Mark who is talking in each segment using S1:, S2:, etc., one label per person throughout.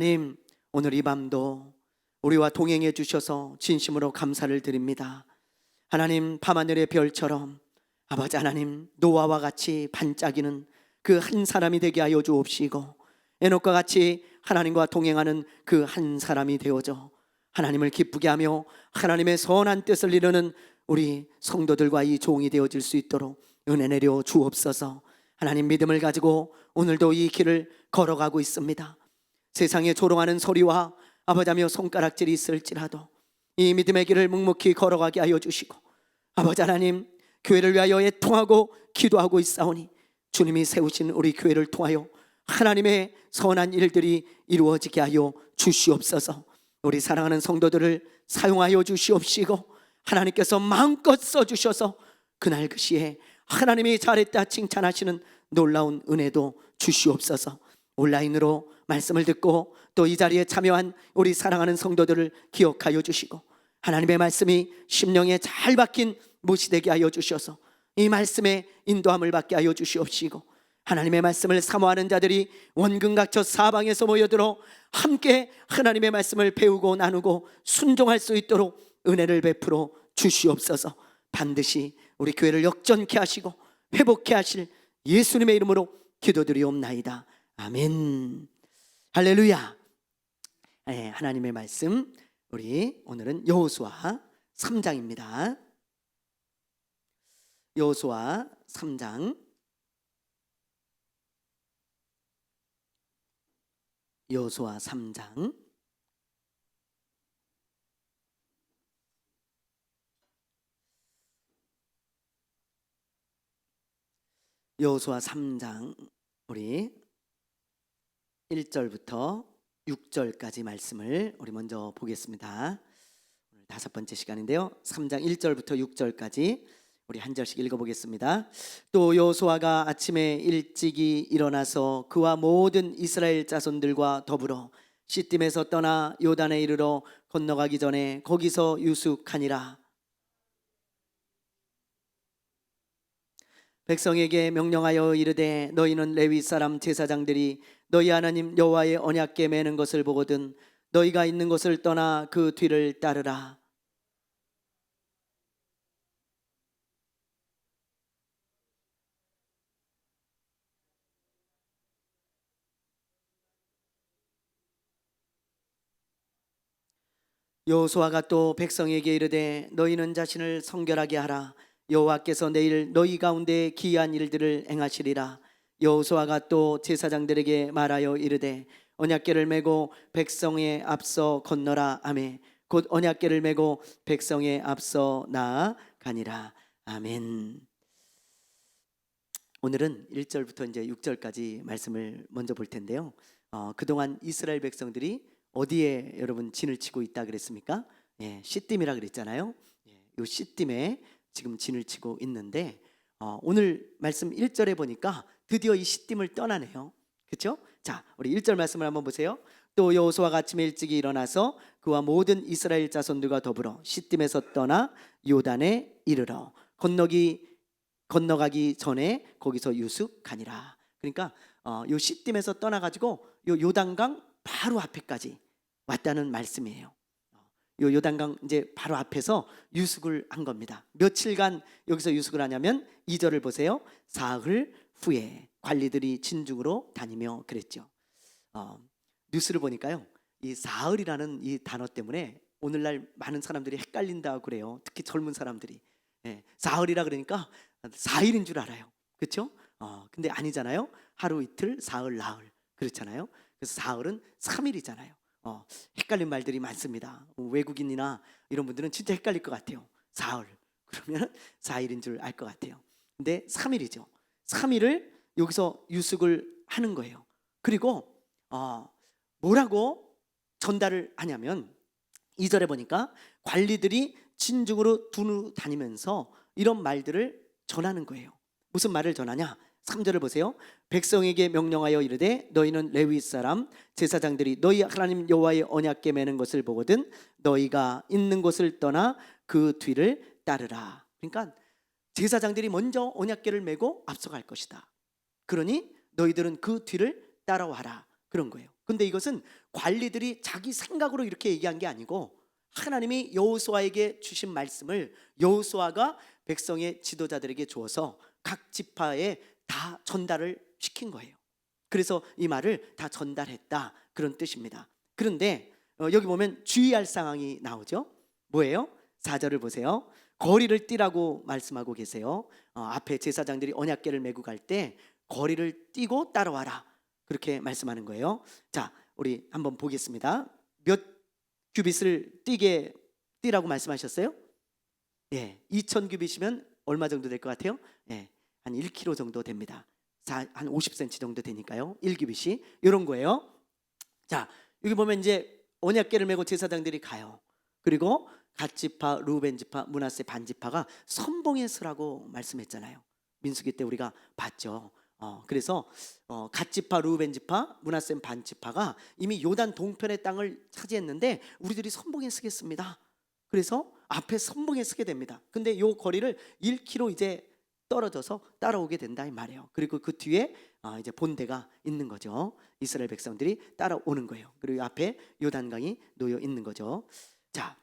S1: 하나님, 오늘 이 밤도 우리와 동행해 주셔서 진심으로 감사를 드립니다. 하나님, 밤하늘의 별처럼 아버지 하나님, 노아와 같이 반짝이는 그 한 사람이 되게 하여 주옵시고, 에녹과 같이 하나님과 동행하는 그 한 사람이 되어져 하나님을 기쁘게 하며 하나님의 선한 뜻을 이루는 우리 성도들과 이 종이 되어질 수 있도록 은혜 내려 주옵소서. 하나님, 믿음을 가지고 오늘도 이 길을 걸어가고 있습니다. 세상에 조롱하는 소리와 아버지며 손가락질이 있을지라도 이 믿음의 길을 묵묵히 걸어가게 하여 주시고, 아버지 하나님, 교회를 위하여 애통하고 기도하고 있사오니 주님이 세우신 우리 교회를 통하여 하나님의 선한 일들이 이루어지게 하여 주시옵소서. 우리 사랑하는 성도들을 사용하여 주시옵시고, 하나님께서 마음껏 써주셔서 그날 그 시에 하나님이 잘했다 칭찬하시는 놀라운 은혜도 주시옵소서. 온라인으로 말씀을 듣고 또 이 자리에 참여한 우리 사랑하는 성도들을 기억하여 주시고, 하나님의 말씀이 심령에 잘 박힌 못이 되게 하여 주셔서 이 말씀에 인도함을 받게 하여 주시옵시고, 하나님의 말씀을 사모하는 자들이 원근각처 사방에서 모여들어 함께 하나님의 말씀을 배우고 나누고 순종할 수 있도록 은혜를 베풀어 주시옵소서. 반드시 우리 교회를 역전케 하시고 회복케 하실 예수님의 이름으로 기도드리옵나이다. 아멘. 할렐루야. 하나님의 말씀, 우리 오늘은 여호수아 3장입니다. 여호수아 3장. 여호수아 3장. 여호수아 3장 우리 1절부터 6절까지 말씀을 우리 먼저 보겠습니다. 오늘 5번째 시간인데요, 3장 1절부터 6절까지 우리 한 절씩 읽어보겠습니다. 또 여호수아가 아침에 일찍이 일어나서 그와 모든 이스라엘 자손들과 더불어 시딤에서 떠나 요단에 이르러 건너가기 전에 거기서 유숙하니라. 백성에게 명령하여 이르되, 너희는 레위 사람 제사장들이 너희 하나님 여호와의 언약궤 매는 것을 보거든 너희가 있는 곳을 떠나 그 뒤를 따르라. 여호수아가 또 백성에게 이르되, 너희는 자신을 성결하게 하라. 여호와께서 내일 너희 가운데 기이한 일들을 행하시리라. 여호수아가 또 제사장들에게 말하여 이르되, 언약궤를 메고 백성의 앞서 건너라 하매 곧 언약궤를 메고 백성의 앞서 나아가니라. 아멘. 오늘은 1절부터 이제 6절까지 말씀을 먼저 볼 텐데요. 그동안 이스라엘 백성들이 어디에 여러분 진을 치고 있다 그랬습니까? 시딤이라 그랬잖아요. 이 시딤에 지금 진을 치고 있는데, 오늘 말씀 1절에 보니까 드디어 이 시딤을 떠나네요. 그렇죠? 자, 우리 1절 말씀을 한번 보세요. 또 여호수아가 아침에 일찍이 일어나서 그와 모든 이스라엘 자손들과 더불어 시딤에서 떠나 요단에 이르러 건너가기 전에 거기서 유숙하니라. 그러니까 요 시딤에서 떠나가지고 요 요단강 바로 앞에까지 왔다는 말씀이에요. 요 요단강 이제 바로 앞에서 유숙을 한 겁니다. 며칠간 여기서 유숙을 하냐면 2절을 보세요. 사흘 후에 관리들이 진중으로 다니며 그랬죠. 뉴스를 보니까요, 이 사흘이라는 이 단어 때문에 오늘날 많은 사람들이 헷갈린다고 그래요. 특히 젊은 사람들이. 사흘이라 그러니까 4일인 줄 알아요. 그렇죠? 근데 아니잖아요. 하루 이틀 사흘 나흘 그렇잖아요. 그래서 사흘은 3일이잖아요. 헷갈린 말들이 많습니다. 외국인이나 이런 분들은 진짜 헷갈릴 것 같아요. 사흘 그러면 4일인 줄 알 것 같아요. 근데 3일이죠. 3일을 여기서 유숙을 하는 거예요. 그리고 뭐라고 전달을 하냐면 2절에 보니까 관리들이 진중으로 두루 다니면서 이런 말들을 전하는 거예요. 무슨 말을 전하냐? 3절을 보세요. 백성에게 명령하여 이르되, 너희는 레위 사람 제사장들이 너희 하나님 여호와의 언약궤 매는 것을 보거든 너희가 있는 곳을 떠나 그 뒤를 따르라. 그러니까 제사장들이 먼저 언약궤를 메고 앞서갈 것이다. 그러니 너희들은 그 뒤를 따라와라. 그런 거예요. 근데 이것은 관리들이 자기 생각으로 이렇게 얘기한 게 아니고 하나님이 여호수아에게 주신 말씀을 여호수아가 백성의 지도자들에게 주어서 각 지파에 다 전달을 시킨 거예요. 그래서 이 말을 다 전달했다, 그런 뜻입니다. 그런데 여기 보면 주의할 상황이 나오죠. 뭐예요? 4절을 보세요. 거리를 띠라고 말씀하고 계세요. 앞에 제사장들이 언약궤를 메고 갈 때 거리를 띠고 따라와라, 그렇게 말씀하는 거예요. 자, 우리 한번 보겠습니다. 몇 규빗을 띠라고 말씀하셨어요? 예, 2000 규빗이면 얼마 정도 될 것 같아요? 예, 한 1km 정도 됩니다. 한 50cm 정도 되니까요. 1규빗이 이런 거예요. 자, 여기 보면 이제 언약궤를 메고 제사장들이 가요. 그리고 갓지파, 루벤 지파, 므낫세 반지파가 선봉에 서라고 말씀했잖아요. 민수기 때 우리가 봤죠. 그래서 갓지파, 루벤 지파, 므낫세 반지파가 이미 요단 동편의 땅을 차지했는데 우리들이 선봉에 서겠습니다. 그래서 앞에 선봉에 서게 됩니다. 근데 요 거리를 1km 이제 떨어져서 따라오게 된다 이 말이에요. 그리고 그 뒤에 이제 본대가 있는 거죠. 이스라엘 백성들이 따라오는 거예요. 그리고 앞에 요단강이 놓여 있는 거죠. 자,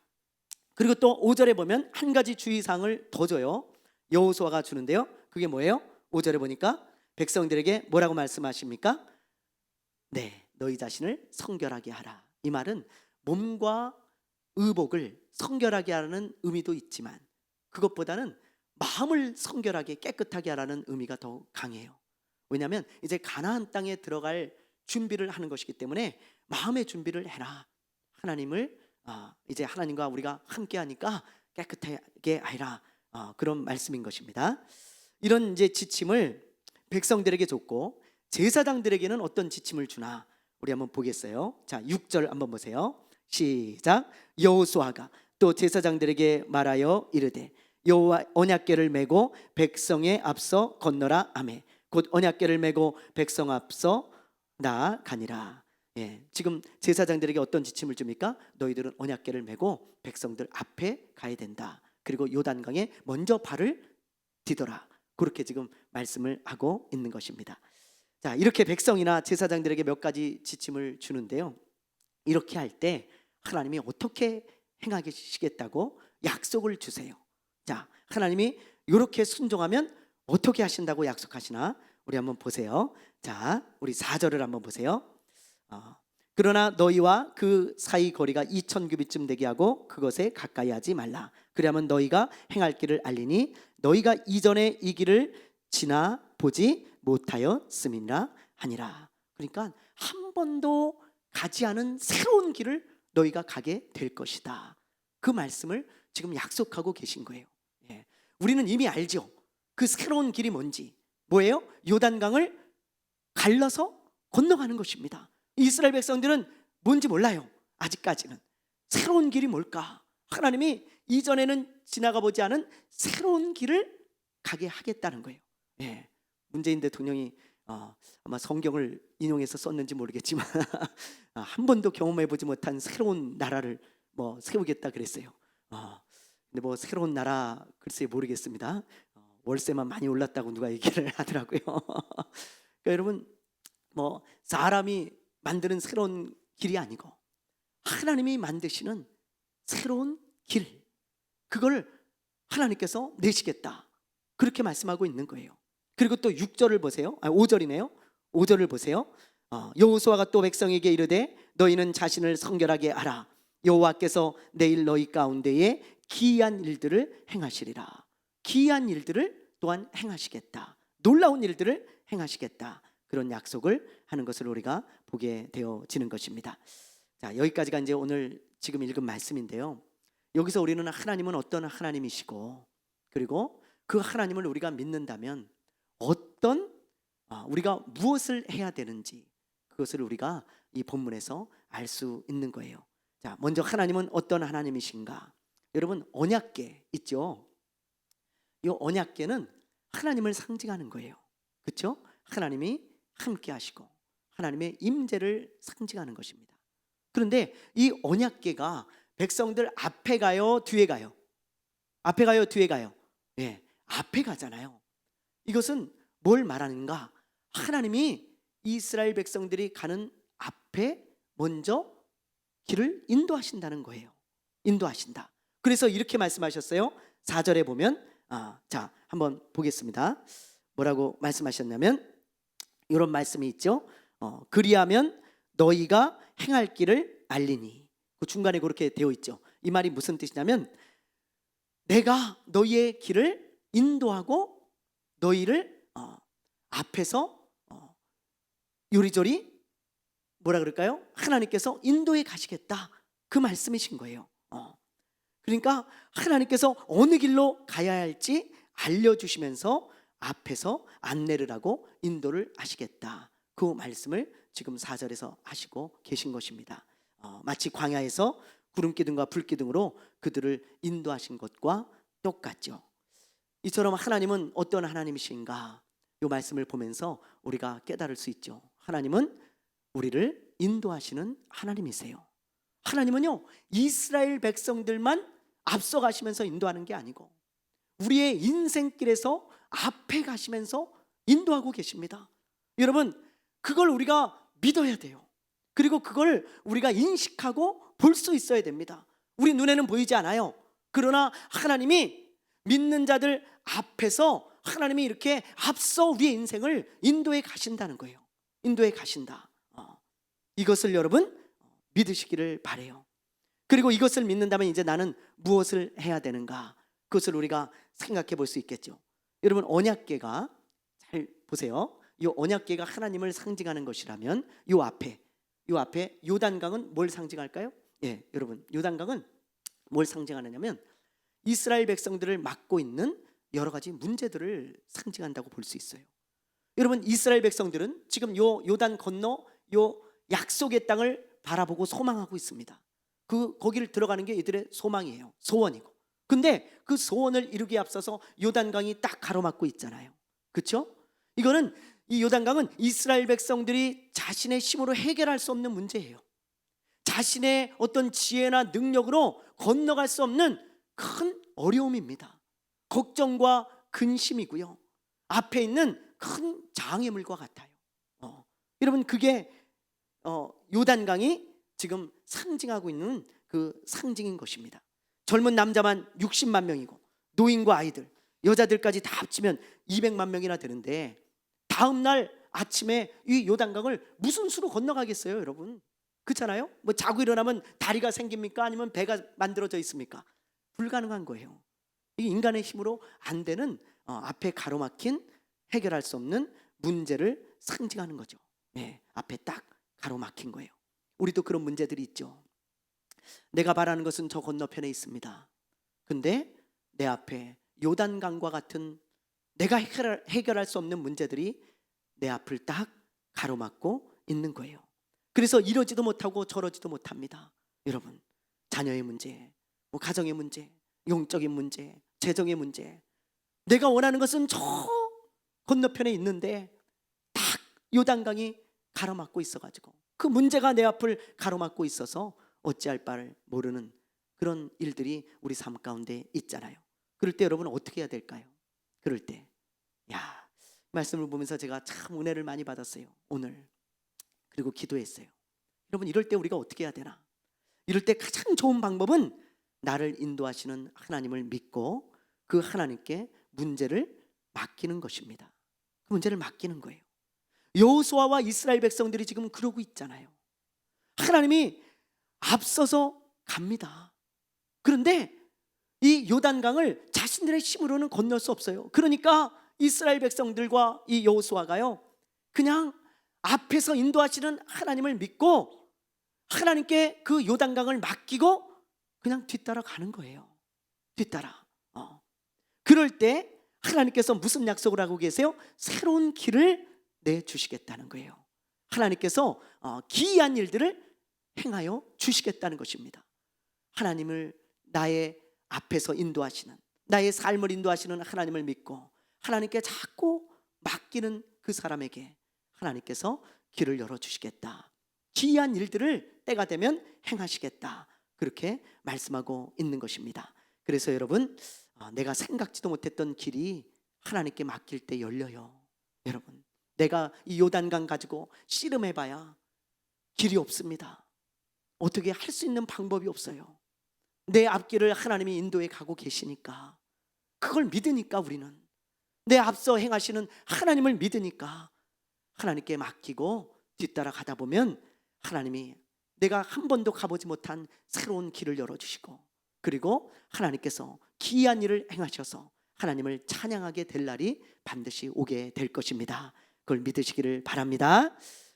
S1: 그리고 또 5절에 보면 한 가지 주의사항을 더 줘요. 여호수아가 주는데요. 그게 뭐예요? 5절에 보니까 백성들에게 뭐라고 말씀하십니까? 네, 너희 자신을 성결하게 하라. 이 말은 몸과 의복을 성결하게 하라는 의미도 있지만 그것보다는 마음을 성결하게 깨끗하게 하라는 의미가 더 강해요. 왜냐하면 이제 가나안 땅에 들어갈 준비를 하는 것이기 때문에 마음의 준비를 해라. 하나님을 이제 하나님과 우리가 함께 하니까 깨끗하게 하라, 그런 말씀인 것입니다. 이런 이제 지침을 백성들에게 줬고 제사장들에게는 어떤 지침을 주나 우리 한번 보겠어요. 자, 6절 한번 보세요. 시작. 여호수아가 또 제사장들에게 말하여 이르되 여호와 언약궤를 메고 백성의 앞서 건너라 하매 곧 언약궤를 메고 백성 앞서 나아가니라. 예, 지금 제사장들에게 어떤 지침을 줍니까? 너희들은 언약궤를 메고 백성들 앞에 가야 된다. 그리고 요단강에 먼저 발을 디뎌라. 그렇게 지금 말씀을 하고 있는 것입니다. 자, 이렇게 백성이나 제사장들에게 몇 가지 지침을 주는데요. 이렇게 할 때 하나님이 어떻게 행하시겠다고 약속을 주세요. 자, 하나님이 이렇게 순종하면 어떻게 하신다고 약속하시나 우리 한번 보세요. 자, 우리 4절을 한번 보세요. 그러나 너희와 그 사이 거리가 2000 규빗쯤 되게 하고 그것에 가까이 하지 말라. 그리하면 너희가 행할 길을 알리니 너희가 이전에 이 길을 지나 보지 못하였음이라 하니라. 그러니까 한 번도 가지 않은 새로운 길을 너희가 가게 될 것이다. 그 말씀을 지금 약속하고 계신 거예요. 예. 우리는 이미 알죠. 그 새로운 길이 뭔지. 뭐예요? 요단강을 갈라서 건너가는 것입니다. 이스라엘 백성들은 뭔지 몰라요. 아직까지는. 새로운 길이 뭘까? 하나님이 이전에는 지나가 보지 않은 새로운 길을 가게 하겠다는 거예요. 예. 문재인 대통령이 아마 성경을 인용해서 썼는지 모르겠지만 한 번도 경험해보지 못한 새로운 나라를 세우겠다 그랬어요. 근데 새로운 나라 글쎄 모르겠습니다. 월세만 많이 올랐다고 누가 얘기를 하더라고요. 그러니까 여러분, 사람이 만드는 새로운 길이 아니고 하나님이 만드시는 새로운 길, 그걸 하나님께서 내시겠다, 그렇게 말씀하고 있는 거예요. 그리고 또 6절을 보세요. 5절이네요. 5절을 보세요. 여호수아가 또 백성에게 이르되 너희는 자신을 성결하게 하라. 여호와께서 내일 너희 가운데에 기이한 일들을 행하시리라. 기이한 일들을 또한 행하시겠다. 놀라운 일들을 행하시겠다. 그런 약속을 하는 것을 우리가 보게 되어지는 것입니다. 자, 여기까지가 이제 오늘 지금 읽은 말씀인데요. 여기서 우리는 하나님은 어떤 하나님이시고, 그리고 그 하나님을 우리가 믿는다면 우리가 무엇을 해야 되는지, 그것을 우리가 이 본문에서 알 수 있는 거예요. 자, 먼저 하나님은 어떤 하나님이신가? 여러분, 언약궤 있죠? 이 언약궤는 하나님을 상징하는 거예요. 그렇죠? 하나님이 함께 하시고 하나님의 임재를 상징하는 것입니다. 그런데 이 언약궤가 백성들 앞에 가요, 뒤에 가요? 앞에 가요, 뒤에 가요? 예, 앞에 가잖아요. 이것은 뭘 말하는가? 하나님이 이스라엘 백성들이 가는 앞에 먼저 길을 인도하신다는 거예요. 인도하신다. 그래서 이렇게 말씀하셨어요. 4절에 보면 자, 한번 보겠습니다. 뭐라고 말씀하셨냐면 이런 말씀이 있죠. 그리하면 너희가 행할 길을 알리니. 그 중간에 그렇게 되어 있죠. 이 말이 무슨 뜻이냐면 내가 너희의 길을 인도하고 너희를 앞에서 요리조리 뭐라 그럴까요? 하나님께서 인도해 가시겠다, 그 말씀이신 거예요. 그러니까 하나님께서 어느 길로 가야 할지 알려주시면서 앞에서 안내를 하고 인도를 하시겠다, 그 말씀을 지금 4절에서 하시고 계신 것입니다. 마치 광야에서 구름기둥과 불기둥으로 그들을 인도하신 것과 똑같죠. 이처럼 하나님은 어떤 하나님이신가, 이 말씀을 보면서 우리가 깨달을 수 있죠. 하나님은 우리를 인도하시는 하나님이세요. 하나님은요, 이스라엘 백성들만 앞서가시면서 인도하는 게 아니고 우리의 인생길에서 앞에 가시면서 인도하고 계십니다. 여러분, 그걸 우리가 믿어야 돼요. 그리고 그걸 우리가 인식하고 볼 수 있어야 됩니다. 우리 눈에는 보이지 않아요. 그러나 하나님이 믿는 자들 앞에서 하나님이 이렇게 앞서 우리의 인생을 인도해 가신다는 거예요. 인도해 가신다. 이것을 여러분 믿으시기를 바라요. 그리고 이것을 믿는다면 이제 나는 무엇을 해야 되는가, 그것을 우리가 생각해 볼 수 있겠죠. 여러분, 언약궤가, 잘 보세요. 이 언약궤가 하나님을 상징하는 것이라면 이 앞에 요단강은 뭘 상징할까요? 예, 여러분, 요단강은 뭘 상징하느냐면 이스라엘 백성들을 막고 있는 여러 가지 문제들을 상징한다고 볼 수 있어요. 여러분, 이스라엘 백성들은 지금 요 요단 건너 요 약속의 땅을 바라보고 소망하고 있습니다. 거기를 들어가는 게 이들의 소망이에요. 소원이고. 근데 그 소원을 이루기에 앞서서 요단강이 딱 가로막고 있잖아요. 그렇죠? 이거는, 이 요단강은 이스라엘 백성들이 자신의 힘으로 해결할 수 없는 문제예요. 자신의 어떤 지혜나 능력으로 건너갈 수 없는 큰 어려움입니다. 걱정과 근심이고요, 앞에 있는 큰 장애물과 같아요. 여러분, 그게 요단강이 지금 상징하고 있는 그 상징인 것입니다. 젊은 남자만 60만 명이고 노인과 아이들, 여자들까지 다 합치면 200만 명이나 되는데 다음 날 아침에 이 요단강을 무슨 수로 건너가겠어요, 여러분? 그렇잖아요? 뭐 자고 일어나면 다리가 생깁니까? 아니면 배가 만들어져 있습니까? 불가능한 거예요. 이게 인간의 힘으로 안 되는 앞에 가로막힌, 해결할 수 없는 문제를 상징하는 거죠. 네, 앞에 딱 가로막힌 거예요. 우리도 그런 문제들이 있죠. 내가 바라는 것은 저 건너편에 있습니다. 근데 내 앞에 요단강과 같은 내가 해결할 수 없는 문제들이 내 앞을 딱 가로막고 있는 거예요. 그래서 이러지도 못하고 저러지도 못합니다. 여러분, 자녀의 문제, 뭐 가정의 문제, 영적인 문제, 재정의 문제, 내가 원하는 것은 저 건너편에 있는데 딱 요단강이 가로막고 있어가지고 그 문제가 내 앞을 가로막고 있어서 어찌할 바를 모르는 그런 일들이 우리 삶 가운데 있잖아요. 그럴 때 여러분 어떻게 해야 될까요? 그럴 때, 말씀을 보면서 제가 참 은혜를 많이 받았어요, 오늘. 그리고 기도했어요. 여러분, 이럴 때 우리가 어떻게 해야 되나? 이럴 때 가장 좋은 방법은 나를 인도하시는 하나님을 믿고 그 하나님께 문제를 맡기는 것입니다. 그 문제를 맡기는 거예요. 여호수아와 이스라엘 백성들이 지금 그러고 있잖아요. 하나님이 앞서서 갑니다. 그런데 이 요단강을 자신들의 힘으로는 건널 수 없어요. 그러니까 이스라엘 백성들과 이 여호수아가요, 그냥 앞에서 인도하시는 하나님을 믿고 하나님께 그 요단강을 맡기고 그냥 뒤따라 가는 거예요. 뒤따라. 그럴 때 하나님께서 무슨 약속을 하고 계세요? 새로운 길을 내주시겠다는 거예요. 하나님께서 기이한 일들을 행하여 주시겠다는 것입니다. 하나님을 나의 앞에서 인도하시는, 나의 삶을 인도하시는 하나님을 믿고 하나님께 자꾸 맡기는 그 사람에게 하나님께서 길을 열어주시겠다, 기이한 일들을 때가 되면 행하시겠다, 그렇게 말씀하고 있는 것입니다. 그래서 여러분, 내가 생각지도 못했던 길이 하나님께 맡길 때 열려요. 여러분, 내가 이 요단강 가지고 씨름해봐야 길이 없습니다. 어떻게 할 수 있는 방법이 없어요. 내 앞길을 하나님이 인도해 가고 계시니까, 그걸 믿으니까, 우리는 내 앞서 행하시는 하나님을 믿으니까 하나님께 맡기고 뒤따라 가다 보면 하나님이 내가 한 번도 가보지 못한 새로운 길을 열어주시고, 그리고 하나님께서 기이한 일을 행하셔서 하나님을 찬양하게 될 날이 반드시 오게 될 것입니다. 그걸 믿으시기를 바랍니다.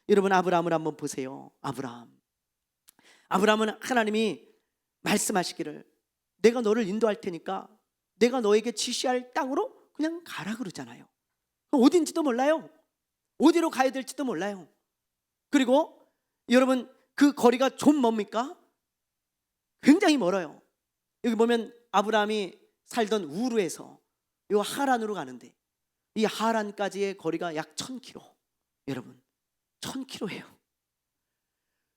S1: 여러분, 아브라함을 한번 보세요. 아브라함은 하나님이 말씀하시기를 내가 너를 인도할 테니까 내가 너에게 지시할 땅으로 그냥 가라 그러잖아요. 어딘지도 몰라요. 어디로 가야 될지도 몰라요. 그리고 여러분, 그 거리가 좀 뭡니까? 굉장히 멀어요. 여기 보면 아브라함이 살던 우르에서 이 하란으로 가는데, 이 하란까지의 거리가 약 1000km. 여러분, 1000km예요.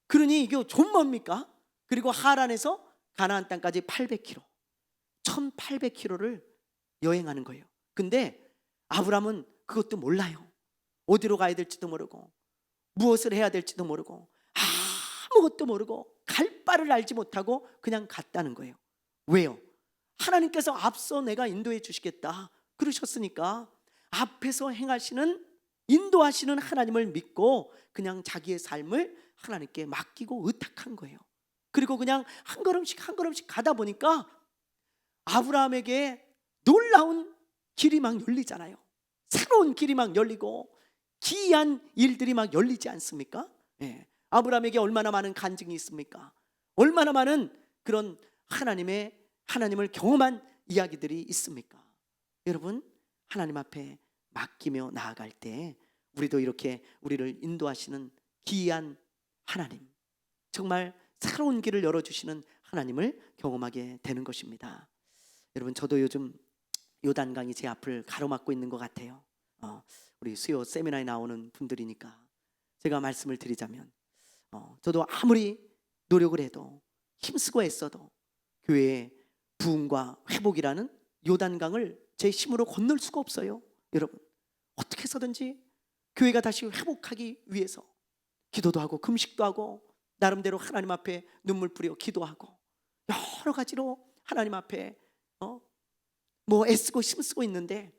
S1: 그러니 이게 좀 뭡니까? 그리고 하란에서 가나안 땅까지 800km, 1800km를 여행하는 거예요. 근데 아브라함은 그것도 몰라요. 어디로 가야 될지도 모르고 무엇을 해야 될지도 모르고 아무것도 모르고 갈 바를 알지 못하고 그냥 갔다는 거예요. 왜요? 하나님께서 앞서 내가 인도해 주시겠다 그러셨으니까 앞에서 행하시는, 인도하시는 하나님을 믿고 그냥 자기의 삶을 하나님께 맡기고 의탁한 거예요. 그리고 그냥 한 걸음씩 한 걸음씩 가다 보니까 아브라함에게 놀라운 길이 막 열리잖아요. 새로운 길이 막 열리고 기이한 일들이 막 열리지 않습니까? 예. 아브라함에게 얼마나 많은 간증이 있습니까? 얼마나 많은 그런 하나님을 경험한 이야기들이 있습니까? 여러분, 하나님 앞에 맡기며 나아갈 때 우리도 이렇게 우리를 인도하시는 기이한 하나님, 정말 새로운 길을 열어주시는 하나님을 경험하게 되는 것입니다. 여러분, 저도 요즘 요단강이 제 앞을 가로막고 있는 것 같아요. 우리 수요 세미나에 나오는 분들이니까 제가 말씀을 드리자면, 저도 아무리 노력을 해도 힘쓰고 애써도 교회의 부흥과 회복이라는 요단강을 제 힘으로 건널 수가 없어요. 여러분, 어떻게 해서든지 교회가 다시 회복하기 위해서 기도도 하고 금식도 하고 나름대로 하나님 앞에 눈물 뿌려 기도하고 여러 가지로 하나님 앞에 애쓰고 힘쓰고 있는데,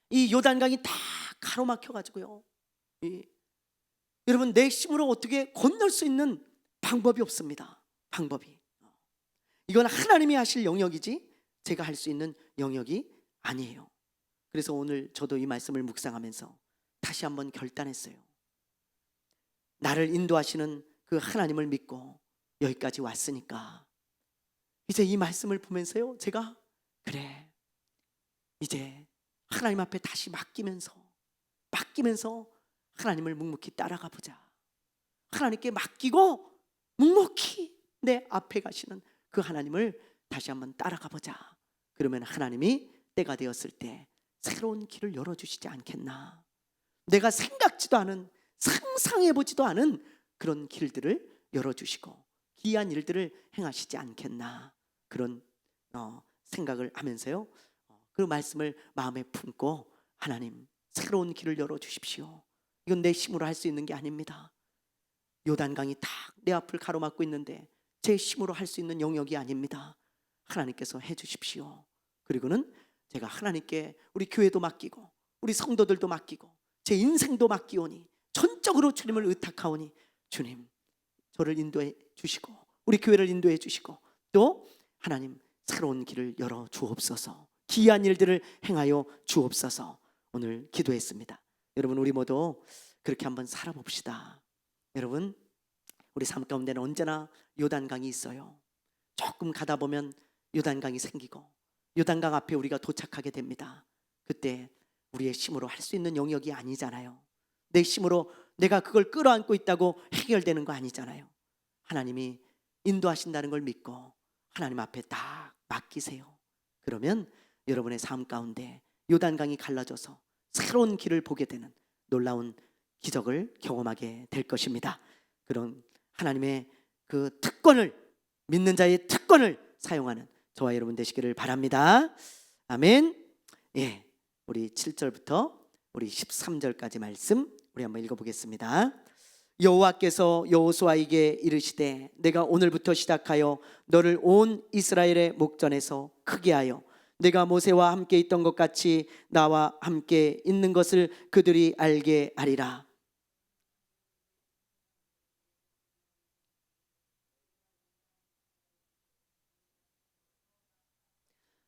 S1: 이 요단강이 다 가로막혀 가지고요, 여러분, 내 힘으로 어떻게 건널 수 있는 방법이 없습니다. 방법이. 이건 하나님이 하실 영역이지 제가 할 수 있는 영역이 아니에요. 그래서 오늘 저도 이 말씀을 묵상하면서 다시 한번 결단했어요. 나를 인도하시는 그 하나님을 믿고 여기까지 왔으니까 이제 이 말씀을 보면서요, 제가 그래, 이제 하나님 앞에 다시 맡기면서 하나님을 묵묵히 따라가 보자. 하나님께 맡기고 묵묵히 내 앞에 가시는 그 하나님을 다시 한번 따라가 보자. 그러면 하나님이 때가 되었을 때 새로운 길을 열어주시지 않겠나. 내가 생각지도 않은, 상상해보지도 않은 그런 길들을 열어주시고 기이한 일들을 행하시지 않겠나. 그런 생각을 하면서요, 그 말씀을 마음에 품고 하나님, 새로운 길을 열어주십시오. 이건 내 힘으로 할 수 있는 게 아닙니다. 요단강이 딱 내 앞을 가로막고 있는데 제 힘으로 할 수 있는 영역이 아닙니다. 하나님께서 해주십시오. 그리고는 제가 하나님께 우리 교회도 맡기고 우리 성도들도 맡기고 제 인생도 맡기오니 전적으로 주님을 의탁하오니 주님, 저를 인도해 주시고 우리 교회를 인도해 주시고 또 하나님, 새로운 길을 열어 주옵소서, 기이한 일들을 행하여 주옵소서. 오늘 기도했습니다. 여러분, 우리 모두 그렇게 한번 살아봅시다. 여러분, 우리 삶 가운데는 언제나 요단강이 있어요. 조금 가다 보면 요단강이 생기고 요단강 앞에 우리가 도착하게 됩니다. 그때 우리의 힘으로 할 수 있는 영역이 아니잖아요. 내 힘으로 내가 그걸 끌어안고 있다고 해결되는 거 아니잖아요. 하나님이 인도하신다는 걸 믿고 하나님 앞에 딱 맡기세요. 그러면 여러분의 삶 가운데 요단강이 갈라져서 새로운 길을 보게 되는 놀라운 기적을 경험하게 될 것입니다. 그런 하나님의 그 특권을, 믿는 자의 특권을 사용하는 저와 여러분 되시기를 바랍니다. 아멘. 예, 우리 7절부터 우리 13절까지 말씀 우리 한번 읽어보겠습니다. 여호와께서 여호수아에게 이르시되 내가 오늘부터 시작하여 너를 온 이스라엘의 목전에서 크게 하여 내가 모세와 함께 있던 것 같이 나와 함께 있는 것을 그들이 알게 하리라.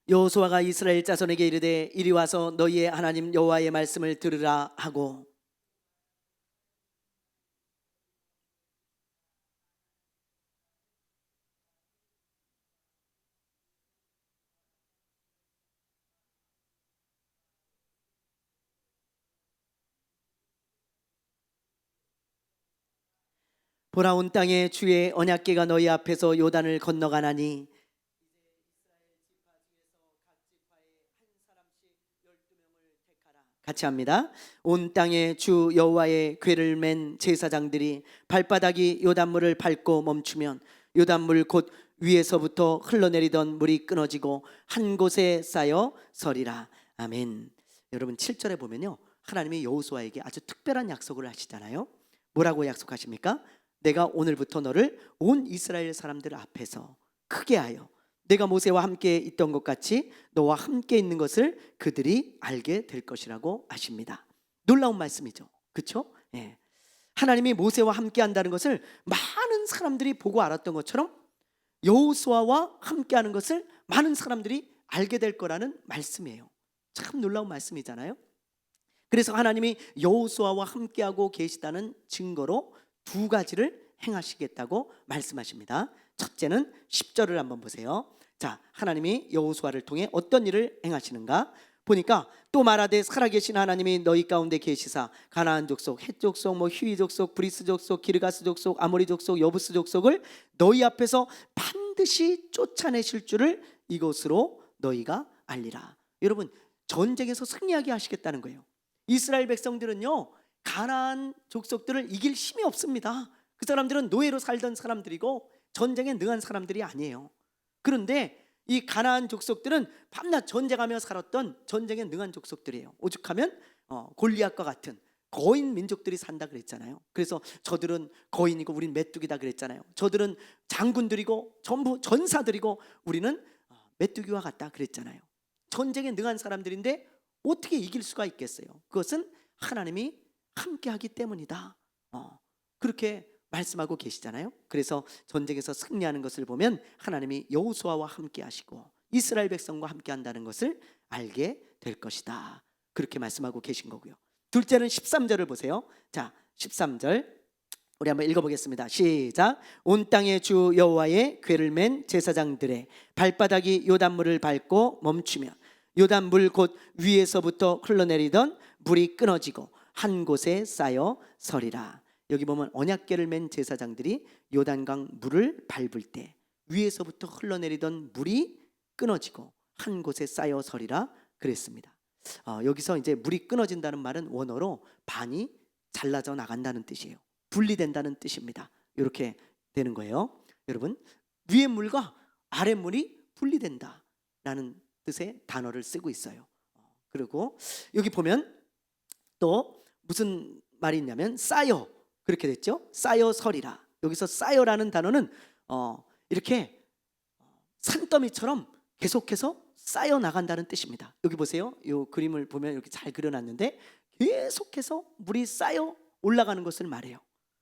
S1: 여호수아가 이스라엘 자손에게 이르되 이리 와서 너희의 하나님 여호와의 말씀을 들으라 하고, 보라 온 땅에 주의 언약궤가 너희 앞에서 요단을 건너가나니 같이 합니다. 온 땅에 주 여호와의 궤를 맨 제사장들이 발바닥이 요단물을 밟고 멈추면 요단물 곧 위에서부터 흘러내리던 물이 끊어지고 한 곳에 쌓여 서리라. 아멘. 여러분 7절에 보면요, 하나님이 여호수아에게 아주 특별한 약속을 하시잖아요. 뭐라고 약속하십니까? 내가 오늘부터 너를 온 이스라엘 사람들 앞에서 크게 하여 내가 모세와 함께 있던 것 같이 너와 함께 있는 것을 그들이 알게 될 것이라고 하십니다. 놀라운 말씀이죠. 그렇죠? 예. 하나님이 모세와 함께 한다는 것을 많은 사람들이 보고 알았던 것처럼 여호수아와 함께 하는 것을 많은 사람들이 알게 될 거라는 말씀이에요. 참 놀라운 말씀이잖아요. 그래서 하나님이 여호수아와 함께하고 계시다는 증거로 두 가지를 행하시겠다고 말씀하십니다. 첫째는 10절을 한번 보세요. 자, 하나님이 여호수아를 통해 어떤 일을 행하시는가 보니까, 또 말하되 살아계신 하나님이 너희 가운데 계시사 가나안 족속, 헷 족속, 휴이 족속, 브리스 족속, 기르가스 족속, 아모리 족속, 여부스 족속을 너희 앞에서 반드시 쫓아내실 줄을 이것으로 너희가 알리라. 여러분, 전쟁에서 승리하게 하시겠다는 거예요. 이스라엘 백성들은요, 가나안 족속들을 이길 힘이 없습니다. 그 사람들은 노예로 살던 사람들이고 전쟁에 능한 사람들이 아니에요. 그런데 이 가나안 족속들은 밤낮 전쟁하며 살았던 전쟁에 능한 족속들이에요. 오죽하면 골리앗과 같은 거인 민족들이 산다 그랬잖아요. 그래서 저들은 거인이고 우린 메뚜기다 그랬잖아요. 저들은 장군들이고 전부 전사들이고 우리는 메뚜기와 같다 그랬잖아요. 전쟁에 능한 사람들인데 어떻게 이길 수가 있겠어요? 그것은 하나님이 함께하기 때문이다. 그렇게 말씀하고 계시잖아요. 그래서 전쟁에서 승리하는 것을 보면 하나님이 여호수아와 함께 하시고 이스라엘 백성과 함께 한다는 것을 알게 될 것이다. 그렇게 말씀하고 계신 거고요. 둘째는 13절을 보세요. 자, 13절 우리 한번 읽어보겠습니다. 시작. 온 땅의 주 여호와의 궤를 맨 제사장들의 발바닥이 요단물을 밟고 멈추며 요단물 곧 위에서부터 흘러내리던 물이 끊어지고 한 곳에 쌓여 서리라. 여기 보면 언약궤를 맨 제사장들이 요단강 물을 밟을 때 위에서부터 흘러내리던 물이 끊어지고 한 곳에 쌓여 서리라 그랬습니다. 여기서 이제 물이 끊어진다는 말은 원어로 반이 잘라져 나간다는 뜻이에요. 분리된다는 뜻입니다. 이렇게 되는 거예요. 여러분, 위의 물과 아래 물이 분리된다라는 뜻의 단어를 쓰고 있어요. 그리고 여기 보면 또 무슨 말이 있냐면 쌓여, 그렇게 됐죠? 쌓여 서리라. 여기서 쌓여라는 단어는 이렇게 산더미처럼 계속해서 쌓여 나간다는 뜻입니다. 여기 보세요. 이 그림을 보면 이렇게 잘 그려놨는데 계속해서 물이 쌓여 올라가는 것을 말해요.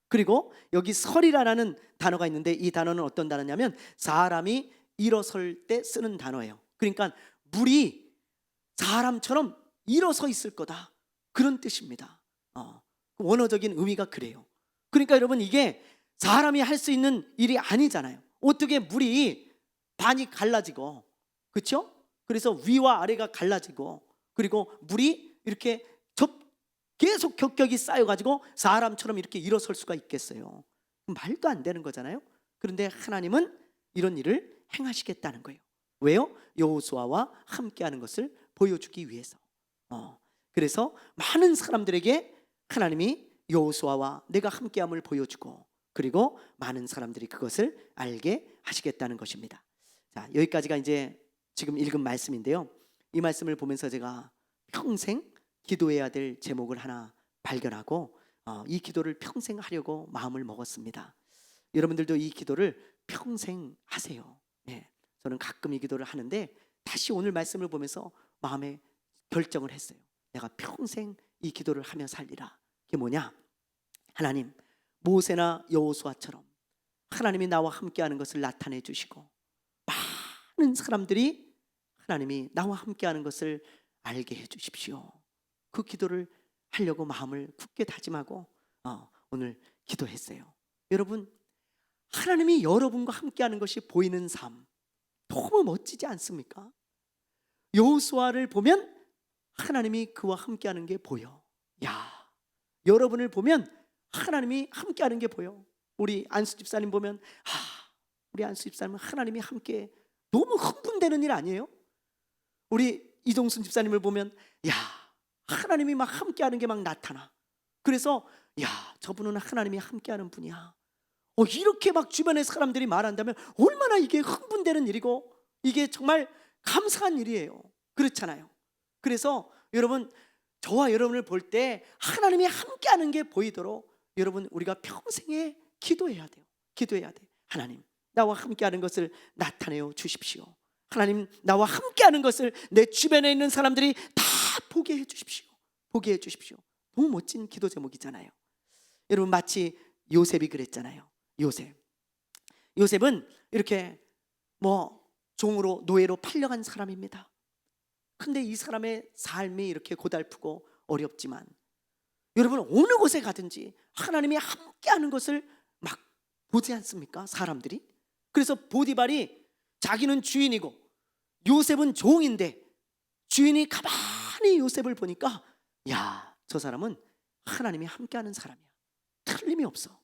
S1: 그리고 여기 설이라는 단어가 있는데 이 단어는 어떤 단어냐면 사람이 일어설 때 쓰는 단어예요. 그러니까 물이 사람처럼 일어서 있을 거다, 그런 뜻입니다. 원어적인 의미가 그래요. 그러니까 여러분, 이게 사람이 할 수 있는 일이 아니잖아요. 어떻게 물이 반이 갈라지고, 그렇죠? 그래서 위와 아래가 갈라지고, 그리고 물이 이렇게 계속 격격이 쌓여가지고 사람처럼 이렇게 일어설 수가 있겠어요? 말도 안 되는 거잖아요. 그런데 하나님은 이런 일을 행하시겠다는 거예요. 왜요? 여호수아와 함께하는 것을 보여주기 위해서. 그래서 많은 사람들에게 하나님이 여호수아와 내가 함께함을 보여주고, 그리고 많은 사람들이 그것을 알게 하시겠다는 것입니다. 자, 여기까지가 이제 지금 읽은 말씀인데요. 이 말씀을 보면서 제가 평생 기도해야 될 제목을 하나 발견하고 이 기도를 평생 하려고 마음을 먹었습니다. 여러분들도 이 기도를 평생 하세요. 예, 저는 가끔 이 기도를 하는데 다시 오늘 말씀을 보면서 마음에 결정을 했어요. 내가 평생 이 기도를 하며 살리라. 그게 뭐냐? 하나님, 모세나 여호수아처럼 하나님이 나와 함께하는 것을 나타내 주시고 많은 사람들이 하나님이 나와 함께하는 것을 알게 해 주십시오. 그 기도를 하려고 마음을 굳게 다짐하고 오늘 기도했어요. 여러분, 하나님이 여러분과 함께하는 것이 보이는 삶 너무 멋지지 않습니까? 여호수아를 보면 하나님이 그와 함께하는 게 보여. 야, 여러분을 보면 하나님이 함께하는 게 보여. 우리 안수 집사님 보면 우리 안수 집사님은 하나님이 함께, 너무 흥분되는 일 아니에요? 우리 이동순 집사님을 보면 하나님이 막 함께하는 게 막 나타나. 그래서 저분은 하나님이 함께하는 분이야. 이렇게 막 주변의 사람들이 말한다면 얼마나 이게 흥분되는 일이고 이게 정말 감사한 일이에요. 그렇잖아요. 그래서 여러분, 저와 여러분을 볼 때 하나님이 함께하는 게 보이도록 여러분, 우리가 평생에 기도해야 돼요. 기도해야 돼. 하나님, 나와 함께하는 것을 나타내어 주십시오. 하나님, 나와 함께하는 것을 내 주변에 있는 사람들이 다 보게 해 주십시오. 보게 해 주십시오. 너무 멋진 기도 제목이잖아요. 여러분, 마치 요셉이 그랬잖아요. 요셉은 이렇게 종으로, 노예로 팔려간 사람입니다. 근데 이 사람의 삶이 이렇게 고달프고 어렵지만 여러분, 어느 곳에 가든지 하나님이 함께하는 것을 막 보지 않습니까? 사람들이. 그래서 보디발이 자기는 주인이고 요셉은 종인데 주인이 가만히 요셉을 보니까 저 사람은 하나님이 함께하는 사람이야. 틀림이 없어.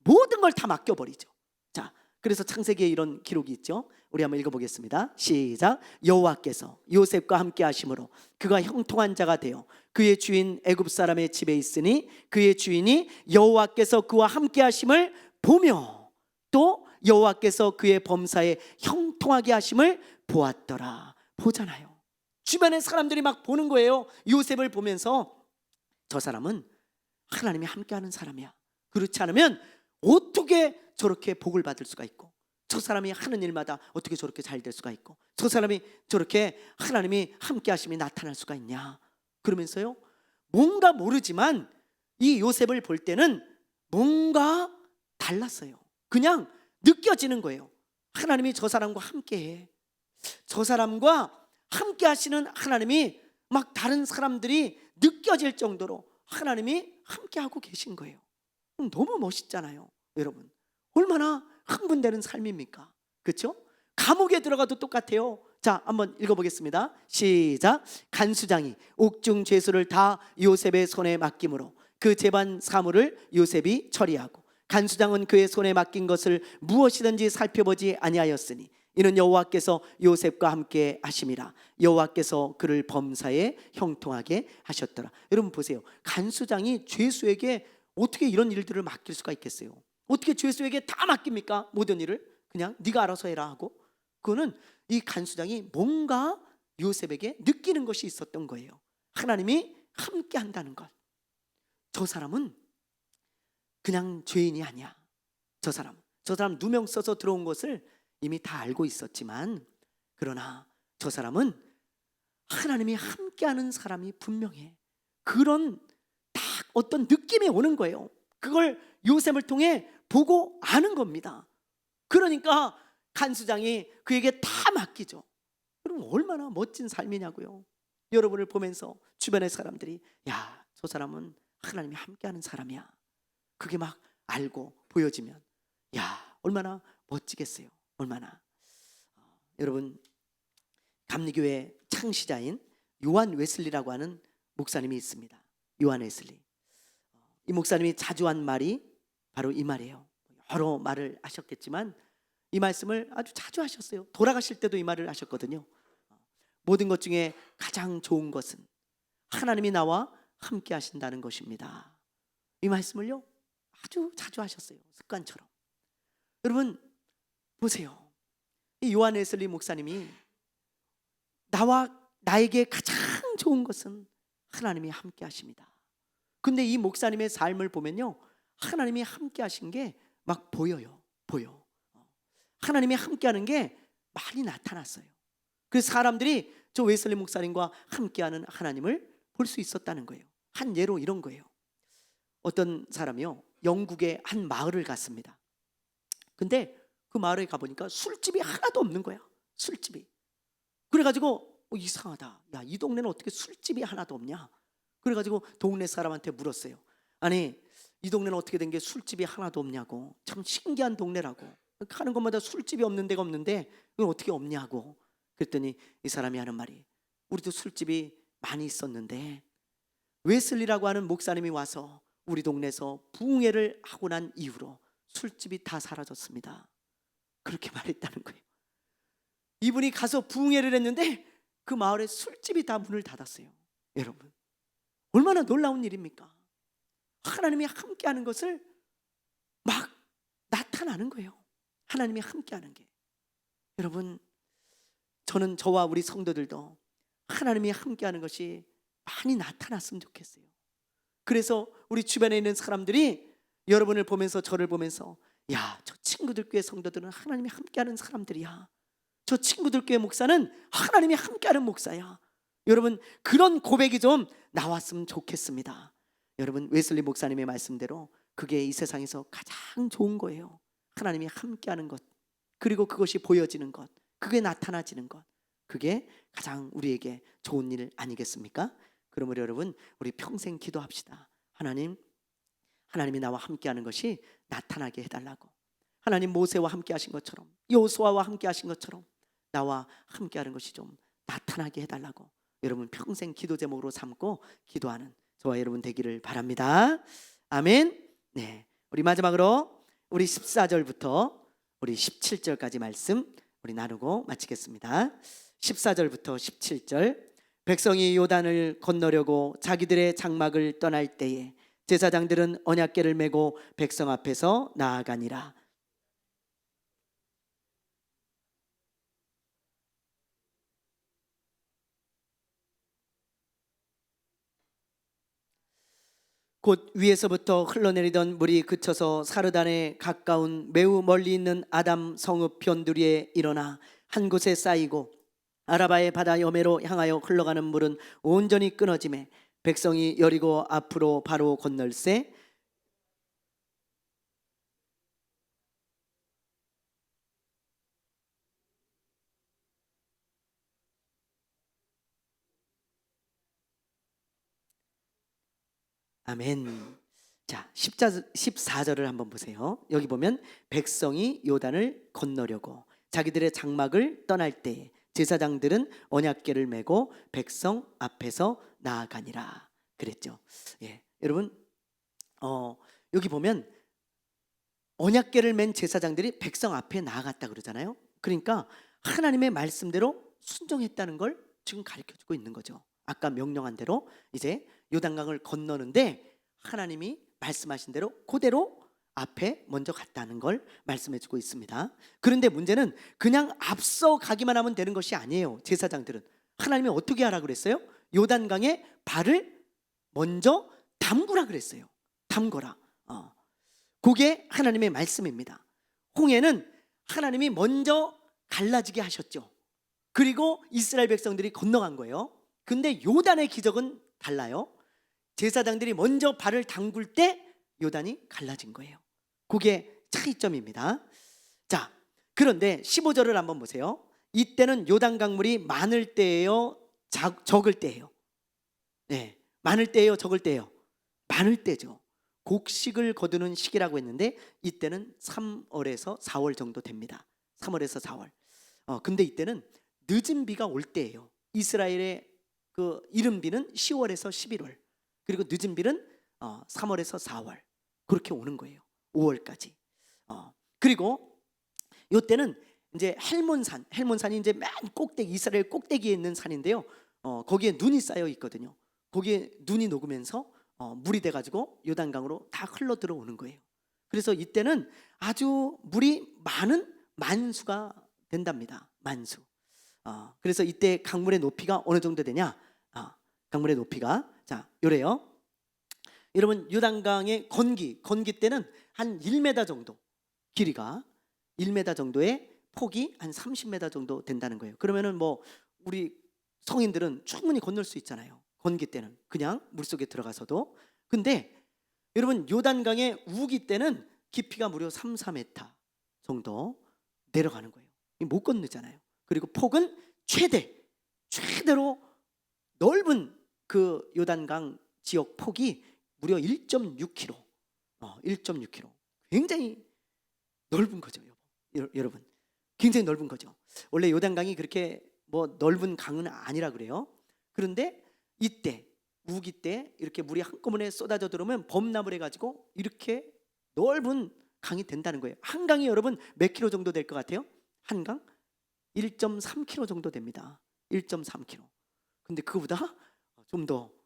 S1: 모든 걸 다 맡겨버리죠. 자, 그래서 창세기에 이런 기록이 있죠. 우리 한번 읽어보겠습니다. 시작. 여호와께서 요셉과 함께 하심으로 그가 형통한 자가 되어 그의 주인 애굽 사람의 집에 있으니 그의 주인이 여호와께서 그와 함께 하심을 보며 또 여호와께서 그의 범사에 형통하게 하심을 보았더라. 보잖아요. 주변의 사람들이 막 보는 거예요. 요셉을 보면서 저 사람은 하나님이 함께하는 사람이야. 그렇지 않으면 어떻게 저렇게 복을 받을 수가 있고, 저 사람이 하는 일마다 어떻게 저렇게 잘 될 수가 있고, 저 사람이 저렇게 하나님이 함께 하심이 나타날 수가 있냐. 그러면서요, 뭔가 모르지만 이 요셉을 볼 때는 뭔가 달랐어요. 그냥 느껴지는 거예요. 하나님이 저 사람과 함께해. 저 사람과 함께 하시는 하나님이 막 다른 사람들이 느껴질 정도로 하나님이 함께하고 계신 거예요. 너무 멋있잖아요. 여러분, 얼마나 흥분되는 삶입니까? 그렇죠? 감옥에 들어가도 똑같아요. 자, 한번 읽어보겠습니다. 시작. 간수장이 옥중 죄수를 다 요셉의 손에 맡김으로 그 재반 사물을 요셉이 처리하고 간수장은 그의 손에 맡긴 것을 무엇이든지 살펴보지 아니하였으니 이는 여호와께서 요셉과 함께 하심이라. 여호와께서 그를 범사에 형통하게 하셨더라. 여러분 보세요. 간수장이 죄수에게 어떻게 이런 일들을 맡길 수가 있겠어요? 어떻게 죄수에게 다 맡깁니까? 모든 일을 그냥 네가 알아서 해라 하고. 그거는 이 간수장이 뭔가 요셉에게 느끼는 것이 있었던 거예요. 하나님이 함께 한다는 것. 저 사람은 그냥 죄인이 아니야. 저 사람 누명 써서 들어온 것을 이미 다 알고 있었지만, 그러나 저 사람은 하나님이 함께하는 사람이 분명해. 그런 딱 어떤 느낌이 오는 거예요. 그걸 요셉을 통해 보고 아는 겁니다. 그러니까 간수장이 그에게 다 맡기죠. 그럼 얼마나 멋진 삶이냐고요. 여러분을 보면서 주변의 사람들이 저 사람은 하나님이 함께하는 사람이야. 그게 막 알고 보여지면 얼마나 멋지겠어요. 얼마나. 여러분, 감리교회 창시자인 요한 웨슬리라고 하는 목사님이 있습니다. 요한 웨슬리. 이 목사님이 자주 한 말이 바로 이 말이에요. 여러 말을 하셨겠지만 이 말씀을 아주 자주 하셨어요. 돌아가실 때도 이 말을 하셨거든요. 모든 것 중에 가장 좋은 것은 하나님이 나와 함께 하신다는 것입니다. 이 말씀을요 아주 자주 하셨어요. 습관처럼. 여러분 보세요. 이 요한 웨슬리 목사님이 나에게 가장 좋은 것은 하나님이 함께 하십니다. 근데 이 목사님의 삶을 보면요, 하나님이 함께 하신 게 막 보여요. 보여. 하나님이 함께 하는 게 많이 나타났어요. 그래서 사람들이 저 웨슬리 목사님과 함께하는 하나님을 볼 수 있었다는 거예요. 한 예로 이런 거예요. 어떤 사람이요, 영국의 한 마을을 갔습니다. 근데 그 마을에 가보니까 술집이 하나도 없는 거야. 술집이. 그래가지고 이상하다. 야, 이 동네는 어떻게 술집이 하나도 없냐? 그래가지고 동네 사람한테 물었어요. 아니, 이 동네는 어떻게 된 게 술집이 하나도 없냐고. 참 신기한 동네라고. 가는 곳마다 술집이 없는 데가 없는데 이건 어떻게 없냐고. 그랬더니 이 사람이 하는 말이, 우리도 술집이 많이 있었는데 웨슬리라고 하는 목사님이 와서 우리 동네에서 부흥회를 하고 난 이후로 술집이 다 사라졌습니다. 그렇게 말했다는 거예요. 이분이 가서 부흥회를 했는데 그 마을에 술집이 다 문을 닫았어요. 여러분, 얼마나 놀라운 일입니까? 하나님이 함께하는 것을 막 나타나는 거예요. 하나님이 함께하는 게. 여러분, 저는 저와 우리 성도들도 하나님이 함께하는 것이 많이 나타났으면 좋겠어요. 그래서 우리 주변에 있는 사람들이 여러분을 보면서, 저를 보면서, 야, 저 친구들 교회 성도들은 하나님이 함께하는 사람들이야. 저 친구들 교회 목사는 하나님이 함께하는 목사야. 여러분, 그런 고백이 좀 나왔으면 좋겠습니다. 여러분, 웨슬리 목사님의 말씀대로 그게 이 세상에서 가장 좋은 거예요. 하나님이 함께하는 것, 그리고 그것이 보여지는 것, 그게 나타나지는 것, 그게 가장 우리에게 좋은 일 아니겠습니까? 그러므로 여러분, 우리 평생 기도합시다. 하나님이 나와 함께하는 것이 나타나게 해달라고. 하나님 모세와 함께 하신 것처럼, 여호수아와 함께 하신 것처럼 나와 함께하는 것이 좀 나타나게 해달라고 여러분 평생 기도 제목으로 삼고 기도하는 저와 여러분 되기를 바랍니다. 아멘. 네, 우리 마지막으로 우리 14절부터 우리 17절까지 말씀 우리 나누고 마치겠습니다. 14절부터 17절. 백성이 요단을 건너려고 자기들의 장막을 떠날 때에 제사장들은 언약궤를 메고 백성 앞에서 나아가니라. 곧 위에서부터 흘러내리던 물이 그쳐서 사르단에 가까운 매우 멀리 있는 아담 성읍 변두리에 일어나 한 곳에 쌓이고 아라바의 바다 여매로 향하여 흘러가는 물은 온전히 끊어지매 백성이 여리고 앞으로 바로 건널세. 아멘. 자, 14절을 한번 보세요. 여기 보면 백성이 요단을 건너려고 자기들의 장막을 떠날 때 제사장들은 언약궤를 메고 백성 앞에서 나아가니라 그랬죠. 예, 여러분, 여기 보면 언약궤를 맨 제사장들이 백성 앞에 나아갔다 그러잖아요. 그러니까 하나님의 말씀대로 순종했다는 걸 지금 가르쳐주고 있는 거죠. 아까 명령한 대로 이제 요단강을 건너는데 하나님이 말씀하신 대로 그대로 앞에 먼저 갔다는 걸 말씀해주고 있습니다. 그런데 문제는 그냥 앞서 가기만 하면 되는 것이 아니에요. 제사장들은 하나님이 어떻게 하라 그랬어요? 요단강에 발을 먼저 담그라 그랬어요. 담거라. 그게 하나님의 말씀입니다. 홍해는 하나님이 먼저 갈라지게 하셨죠. 그리고 이스라엘 백성들이 건너간 거예요. 근데 요단의 기적은 달라요. 제사장들이 먼저 발을 담글 때 요단이 갈라진 거예요. 그게 차이점입니다. 자, 그런데 15절을 한번 보세요. 이때는 요단 강물이 많을 때예요, 적을 때예요? 네, 많을 때예요, 적을 때예요? 많을 때죠. 곡식을 거두는 시기라고 했는데 이때는 3월에서 4월 정도 됩니다. 3월에서 4월. 근데 이때는 늦은 비가 올 때예요. 이스라엘의 그 이른 비는 10월에서 11월. 그리고 늦은 비는 3월에서 4월. 그렇게 오는 거예요. 5월까지. 그리고 이때는 이제 헬몬산이 이제 맨 꼭대기, 이스라엘 꼭대기에 있는 산인데요. 거기에 눈이 쌓여 있거든요. 거기에 눈이 녹으면서 물이 돼가지고 요단강으로 다 흘러 들어오는 거예요. 그래서 이때는 아주 물이 많은 만수가 된답니다. 만수. 그래서 이때 강물의 높이가 어느 정도 되냐? 강물의 높이가 자 요래요. 여러분 요단강의 건기 때는 한 1m 정도, 길이가 1m 정도의 폭이 한 30m 정도 된다는 거예요. 그러면은 뭐 우리 성인들은 충분히 건널 수 있잖아요. 건기 때는 그냥 물속에 들어가서도. 근데 여러분 요단강의 우기 때는 깊이가 무려 3, 4m 정도 내려가는 거예요. 못 건너잖아요. 그리고 폭은 최대로 넓은 그 요단강 지역 폭이 무려 1.6km, 1.6km. 굉장히 넓은 거죠, 여러분. 굉장히 넓은 거죠. 원래 요단강이 그렇게 뭐 넓은 강은 아니라 그래요. 그런데 이때 우기 때 이렇게 물이 한꺼번에 쏟아져 들어오면 범람을 해가지고 이렇게 넓은 강이 된다는 거예요. 한 강이 여러분 몇 킬로 정도 될 것 같아요? 한 강 1.3km 정도 됩니다. 1.3km. 근데 그거보다 좀 더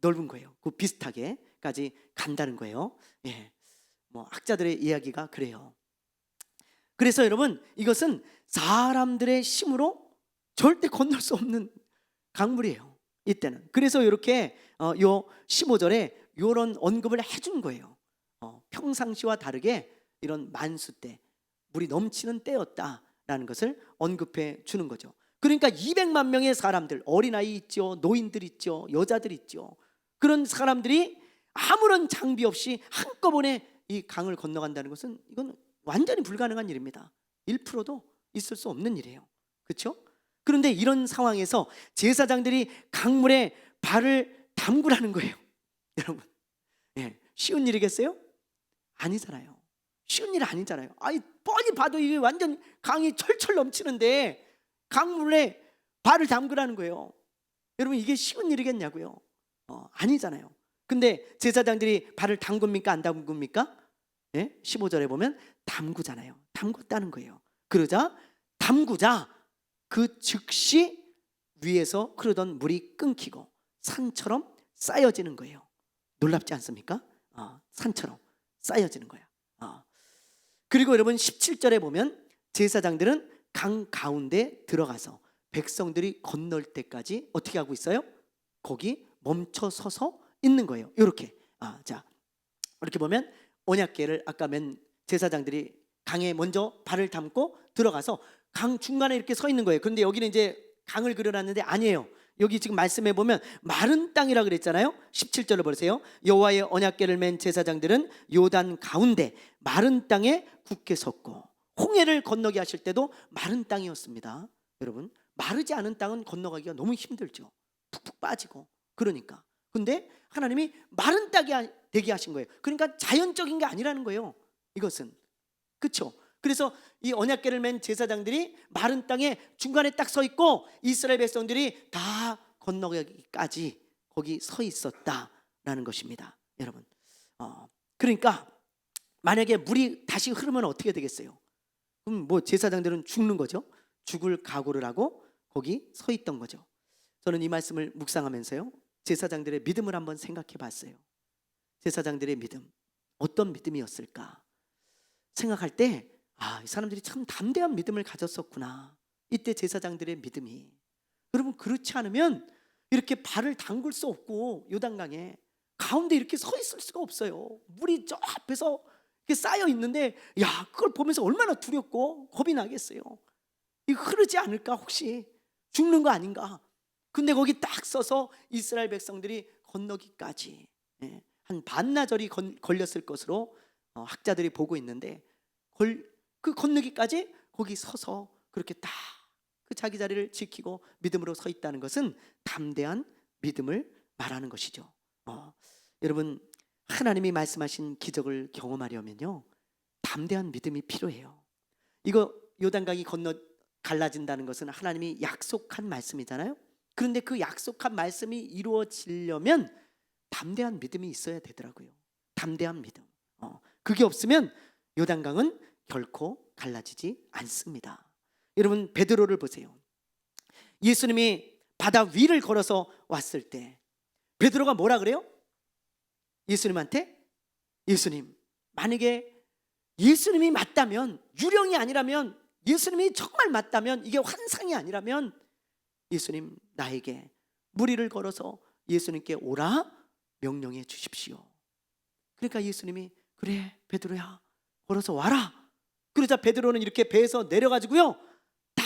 S1: 넓은 거예요. 그 비슷하게까지 간다는 거예요. 예, 뭐 학자들의 이야기가 그래요. 그래서 여러분 이것은 사람들의 힘으로 절대 건널 수 없는 강물이에요. 이때는. 그래서 이렇게 요 15절에 이런 언급을 해준 거예요. 평상시와 다르게 이런 만수 때, 물이 넘치는 때였다라는 것을 언급해 주는 거죠. 그러니까 200만 명의 사람들, 어린아이 있죠, 노인들 있죠, 여자들 있죠. 그런 사람들이 아무런 장비 없이 한꺼번에 이 강을 건너간다는 것은 이건 완전히 불가능한 일입니다. 1%도 있을 수 없는 일이에요. 그렇죠? 그런데 이런 상황에서 제사장들이 강물에 발을 담그라는 거예요. 여러분, 예, 쉬운 일이겠어요? 아니잖아요. 쉬운 일 아니잖아요. 아니 뻔히 봐도 이게 완전 강이 철철 넘치는데 강물에 발을 담그라는 거예요. 여러분 이게 쉬운 일이겠냐고요? 아니잖아요. 근데 제사장들이 발을 담굽니까 안 담굽니까? 예? 15절에 보면 담그잖아요. 담궜다는 거예요. 그러자 담그자 그 즉시 위에서 흐르던 물이 끊기고 산처럼 쌓여지는 거예요. 놀랍지 않습니까? 산처럼 쌓여지는 거야. 그리고 여러분 17절에 보면 제사장들은 강 가운데 들어가서 백성들이 건널 때까지 어떻게 하고 있어요? 거기 멈춰 서서 있는 거예요. 이렇게. 자, 이렇게 보면 언약궤를 아까 맨 제사장들이 강에 먼저 발을 담고 들어가서 강 중간에 이렇게 서 있는 거예요. 그런데 여기는 이제 강을 그려놨는데 아니에요. 여기 지금 말씀해 보면 마른 땅이라 그랬잖아요. 17절을 보세요. 여호와의 언약궤를 맨 제사장들은 요단 가운데 마른 땅에 굳게 섰고, 홍해를 건너게 하실 때도 마른 땅이었습니다. 여러분 마르지 않은 땅은 건너가기가 너무 힘들죠. 푹푹 빠지고. 그러니까 근데 하나님이 마른 땅이 되게 하신 거예요. 그러니까 자연적인 게 아니라는 거예요. 이것은. 그렇죠? 그래서 이 언약궤를 맨 제사장들이 마른 땅에 중간에 딱 서 있고 이스라엘 백성들이 다 건너가기까지 거기 서 있었다라는 것입니다. 여러분, 그러니까 만약에 물이 다시 흐르면 어떻게 되겠어요? 그럼 뭐 제사장들은 죽는 거죠. 죽을 각오를 하고 거기 서 있던 거죠. 저는 이 말씀을 묵상하면서요, 제사장들의 믿음을 한번 생각해 봤어요. 제사장들의 믿음, 어떤 믿음이었을까 생각할 때 이 사람들이 참 담대한 믿음을 가졌었구나. 이때 제사장들의 믿음이. 여러분 그렇지 않으면 이렇게 발을 담글 수 없고 요단강에 가운데 이렇게 서 있을 수가 없어요. 물이 저 앞에서 이렇게 쌓여 있는데 그걸 보면서 얼마나 두렵고 겁이 나겠어요. 이거 흐르지 않을까, 혹시 죽는 거 아닌가. 근데 거기 딱 서서 이스라엘 백성들이 건너기까지 한 반나절이 걸렸을 것으로 학자들이 보고 있는데 그 건너기까지 거기 서서 그렇게 딱 그 자기 자리를 지키고 믿음으로 서 있다는 것은 담대한 믿음을 말하는 것이죠. 여러분 하나님이 말씀하신 기적을 경험하려면요 담대한 믿음이 필요해요. 이거 요단강이 건너 갈라진다는 것은 하나님이 약속한 말씀이잖아요. 그런데 그 약속한 말씀이 이루어지려면 담대한 믿음이 있어야 되더라고요. 담대한 믿음. 그게 없으면 요단강은 결코 갈라지지 않습니다. 여러분 베드로를 보세요. 예수님이 바다 위를 걸어서 왔을 때 베드로가 뭐라 그래요? 예수님한테, 예수님, 만약에 예수님이 맞다면, 유령이 아니라면, 예수님이 정말 맞다면, 이게 환상이 아니라면 예수님 나에게 무리를 걸어서 예수님께 오라 명령해 주십시오. 그러니까 예수님이 그래 베드로야 걸어서 와라. 그러자 베드로는 이렇게 배에서 내려가지고요 딱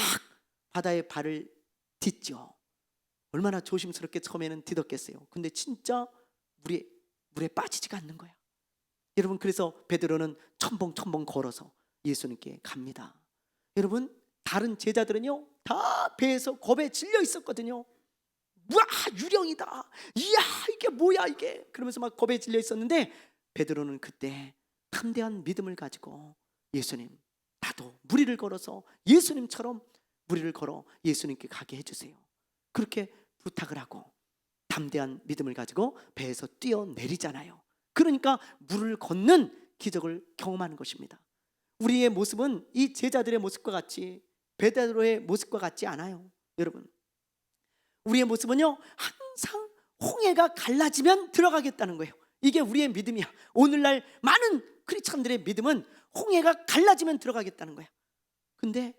S1: 바다에 발을 딛죠. 얼마나 조심스럽게 처음에는 디뎠겠어요. 근데 진짜 물에 빠지지가 않는 거야. 여러분, 그래서 베드로는 첨벙첨벙 걸어서 예수님께 갑니다. 여러분, 다른 제자들은요 다 배에서 겁에 질려 있었거든요. 와, 유령이다, 이야 이게 뭐야 이게, 그러면서 막 겁에 질려 있었는데 베드로는 그때 담대한 믿음을 가지고 예수님, 나도 무리를 걸어서 예수님처럼 무리를 걸어 예수님께 가게 해주세요. 그렇게 부탁을 하고 담대한 믿음을 가지고 배에서 뛰어내리잖아요. 그러니까 물을 걷는 기적을 경험하는 것입니다. 우리의 모습은 이 제자들의 모습과 같이, 베드로의 모습과 같지 않아요. 여러분, 우리의 모습은요 항상 홍해가 갈라지면 들어가겠다는 거예요. 이게 우리의 믿음이야. 오늘날 많은 크리스찬들의 믿음은 홍해가 갈라지면 들어가겠다는 거야. 근데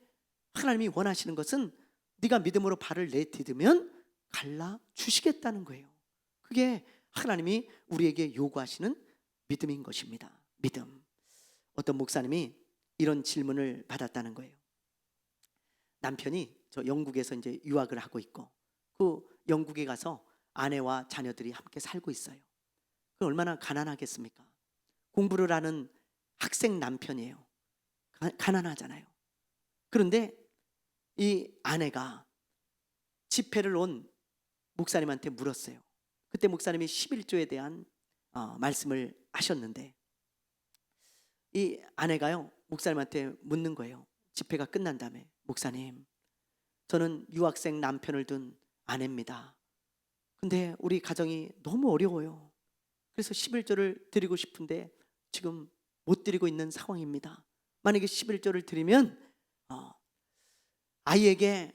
S1: 하나님이 원하시는 것은 네가 믿음으로 발을 내디디면 갈라 주시겠다는 거예요. 그게 하나님이 우리에게 요구하시는 믿음인 것입니다. 믿음. 어떤 목사님이 이런 질문을 받았다는 거예요. 남편이 저 영국에서 이제 유학을 하고 있고 그 영국에 가서 아내와 자녀들이 함께 살고 있어요. 그 얼마나 가난하겠습니까? 공부를 하는 학생 남편이에요. 가난하잖아요. 그런데 이 아내가 집회를 온 목사님한테 물었어요. 그때 목사님이 11조에 대한 말씀을 하셨는데 이 아내가요 목사님한테 묻는 거예요. 집회가 끝난 다음에, 목사님, 저는 유학생 남편을 둔 아내입니다. 근데 우리 가정이 너무 어려워요. 그래서 11조를 드리고 싶은데 지금 못 드리고 있는 상황입니다. 만약에 11조를 드리면 아이에게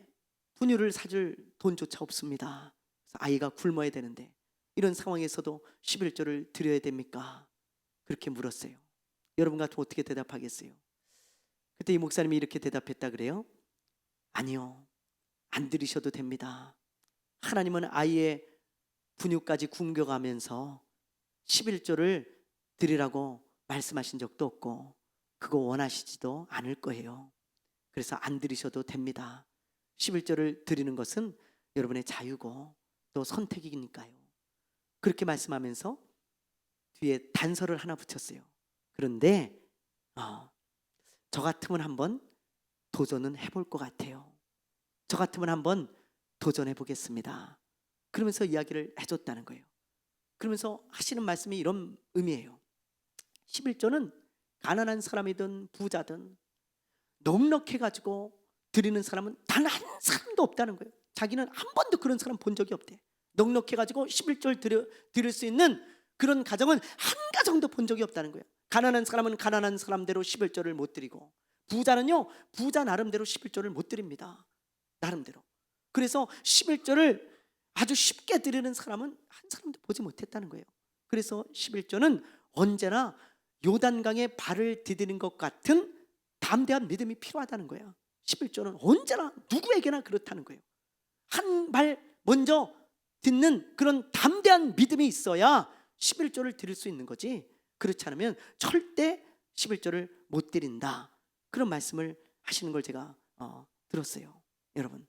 S1: 분유를 사줄 돈조차 없습니다. 그래서 아이가 굶어야 되는데 이런 상황에서도 11조를 드려야 됩니까? 그렇게 물었어요. 여러분 같으면 어떻게 대답하겠어요? 그때 이 목사님이 이렇게 대답했다 그래요. 아니요, 안 드리셔도 됩니다. 하나님은 아이의 분유까지 굶겨가면서 11조를 드리라고 말씀하신 적도 없고 그거 원하시지도 않을 거예요. 그래서 안 드리셔도 됩니다. 11조를 드리는 것은 여러분의 자유고 또 선택이니까요. 그렇게 말씀하면서 뒤에 단서를 하나 붙였어요. 그런데 저 같으면 한번 도전은 해볼 것 같아요. 저 같으면 한번 도전해 보겠습니다. 그러면서 이야기를 해줬다는 거예요. 그러면서 하시는 말씀이 이런 의미예요. 11조는 가난한 사람이든 부자든 넉넉해 가지고 드리는 사람은 단 한 사람도 없다는 거예요. 자기는 한 번도 그런 사람 본 적이 없대. 넉넉해 가지고 11조를 드릴 수 있는 그런 가정은 한 가정도 본 적이 없다는 거예요. 가난한 사람은 가난한 사람대로 11조를 못 드리고 부자는요 부자 나름대로 11조를 못 드립니다. 나름대로. 그래서 11조를 아주 쉽게 드리는 사람은 한 사람도 보지 못했다는 거예요. 그래서 11조는 언제나 요단강에 발을 디디는 것 같은 담대한 믿음이 필요하다는 거예요. 11조는 언제나 누구에게나 그렇다는 거예요. 한 발 먼저 딛는 그런 담대한 믿음이 있어야 11조를 드릴 수 있는 거지, 그렇지 않으면 절대 11조를 못 드린다, 그런 말씀을 하시는 걸 제가 들었어요. 여러분,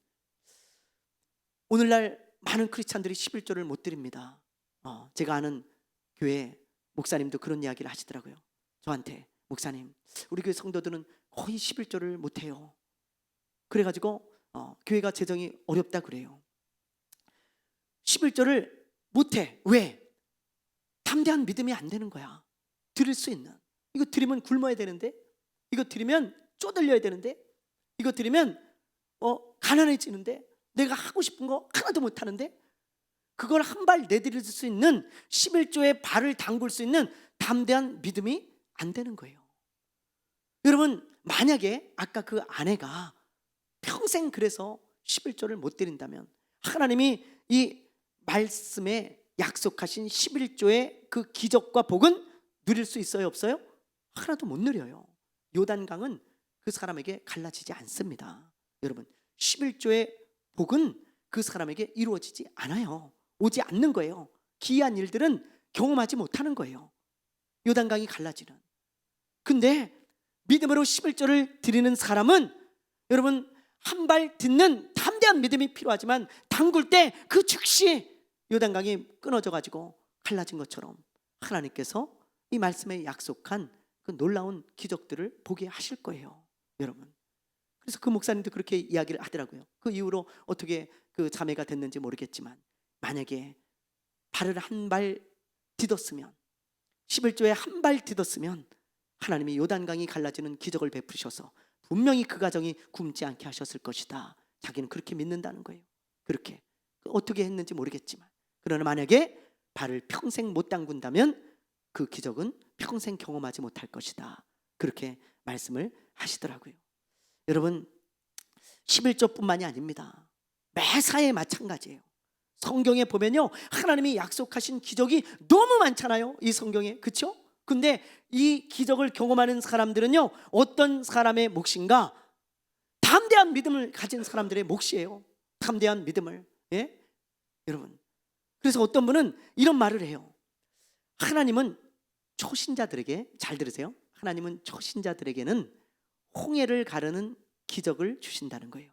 S1: 오늘날 많은 크리스찬들이 11조를 못 드립니다. 제가 아는 교회 목사님도 그런 이야기를 하시더라고요. 저한테, 목사님, 우리 교회 성도들은 거의 11조를 못해요. 그래가지고 교회가 재정이 어렵다 그래요. 11조를 못해. 왜? 담대한 믿음이 안 되는 거야. 드릴 수 있는, 이거 드리면 굶어야 되는데, 이거 드리면 쪼들려야 되는데, 이거 드리면 가난해지는데, 내가 하고 싶은 거 하나도 못하는데, 그걸 한 발 내드릴 수 있는 11조에 발을 담글 수 있는 담대한 믿음이 안 되는 거예요. 여러분, 만약에 아까 그 아내가 평생 그래서 11조를 못 드린다면 하나님이 이 말씀에 약속하신 11조의 그 기적과 복은 누릴 수 있어요, 없어요? 하나도 못 누려요. 요단강은 그 사람에게 갈라지지 않습니다. 여러분, 11조의 복은 그 사람에게 이루어지지 않아요. 오지 않는 거예요. 기이한 일들은 경험하지 못하는 거예요. 요단강이 갈라지는. 근데 믿음으로 11조를 드리는 사람은 여러분 한 발 딛는 담대한 믿음이 필요하지만 담글 때 그 즉시 요단강이 끊어져 가지고 갈라진 것처럼 하나님께서 이 말씀에 약속한 그 놀라운 기적들을 보게 하실 거예요, 여러분. 그래서 그 목사님도 그렇게 이야기를 하더라고요. 그 이후로 어떻게 그 자매가 됐는지 모르겠지만 만약에 발을 한 발 디뎠으면 11조에 한 발 디뎠으면 하나님이 요단강이 갈라지는 기적을 베푸셔서 분명히 그 가정이 굶지 않게 하셨을 것이다. 자기는 그렇게 믿는다는 거예요. 그렇게 어떻게 했는지 모르겠지만 그러나 만약에 발을 평생 못 담근다면 그 기적은 평생 경험하지 못할 것이다. 그렇게 말씀을 하시더라고요. 여러분 11조뿐만이 아닙니다. 매사에 마찬가지예요. 성경에 보면요 하나님이 약속하신 기적이 너무 많잖아요, 이 성경에. 그렇죠? 근데 이 기적을 경험하는 사람들은요 어떤 사람의 몫인가? 담대한 믿음을 가진 사람들의 몫이에요. 담대한 믿음을. 예? 여러분, 그래서 어떤 분은 이런 말을 해요. 하나님은 초신자들에게, 잘 들으세요, 하나님은 초신자들에게는 홍해를 가르는 기적을 주신다는 거예요.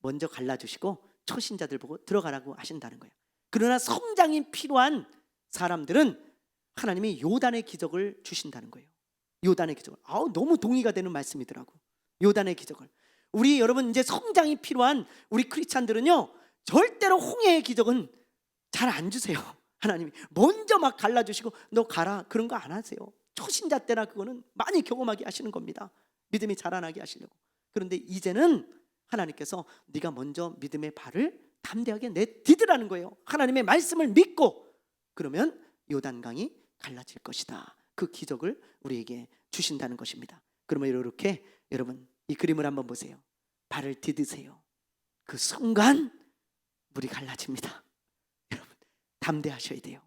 S1: 먼저 갈라주시고 초신자들 보고 들어가라고 하신다는 거예요. 그러나 성장이 필요한 사람들은 하나님이 요단의 기적을 주신다는 거예요. 요단의 기적을. 너무 동의가 되는 말씀이더라고. 요단의 기적을. 우리 여러분 이제 성장이 필요한 우리 크리스찬들은요 절대로 홍해의 기적은 잘 안 주세요. 하나님이 먼저 막 갈라주시고 너 가라 그런 거 안 하세요. 초신자 때나 그거는 많이 경험하게 하시는 겁니다. 믿음이 자라나게 하시려고. 그런데 이제는 하나님께서 네가 먼저 믿음의 발을 담대하게 내디드라는 거예요. 하나님의 말씀을 믿고 그러면 요단강이 갈라질 것이다. 그 기적을 우리에게 주신다는 것입니다. 그러면 이렇게 여러분 이 그림을 한번 보세요. 발을 디드세요. 그 순간 물이 갈라집니다. 여러분 담대하셔야 돼요.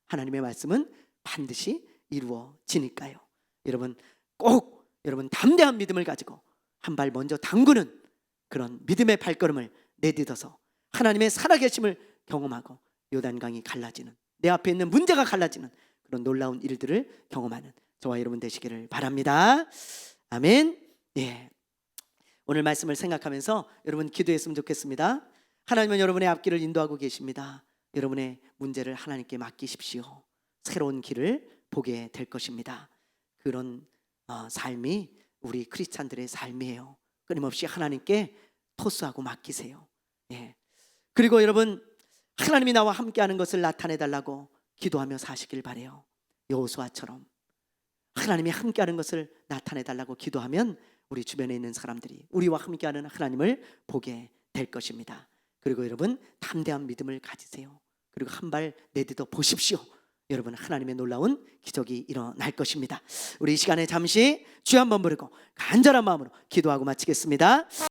S1: 하나님의 말씀은 반드시 이루어지니까요. 여러분 꼭 여러분 담대한 믿음을 가지고 한 발 먼저 담그는 그런 믿음의 발걸음을 내딛어서 하나님의 살아계심을 경험하고 요단강이 갈라지는, 내 앞에 있는 문제가 갈라지는 그런 놀라운 일들을 경험하는 저와 여러분 되시기를 바랍니다. 아멘. 예. 오늘 말씀을 생각하면서 여러분 기도했으면 좋겠습니다. 하나님은 여러분의 앞길을 인도하고 계십니다. 여러분의 문제를 하나님께 맡기십시오. 새로운 길을 보게 될 것입니다. 그런 삶이 우리 크리스찬들의 삶이에요. 끊임없이 하나님께 토스하고 맡기세요. 예. 그리고 여러분 하나님이 나와 함께하는 것을 나타내달라고 기도하며 사시길 바래요. 여호수아처럼 하나님이 함께하는 것을 나타내달라고 기도하면 우리 주변에 있는 사람들이 우리와 함께하는 하나님을 보게 될 것입니다. 그리고 여러분 담대한 믿음을 가지세요. 그리고 한 발 내딛어 보십시오. 여러분 하나님의 놀라운 기적이 일어날 것입니다. 우리 이 시간에 잠시 주여 한번 부르고 간절한 마음으로 기도하고 마치겠습니다.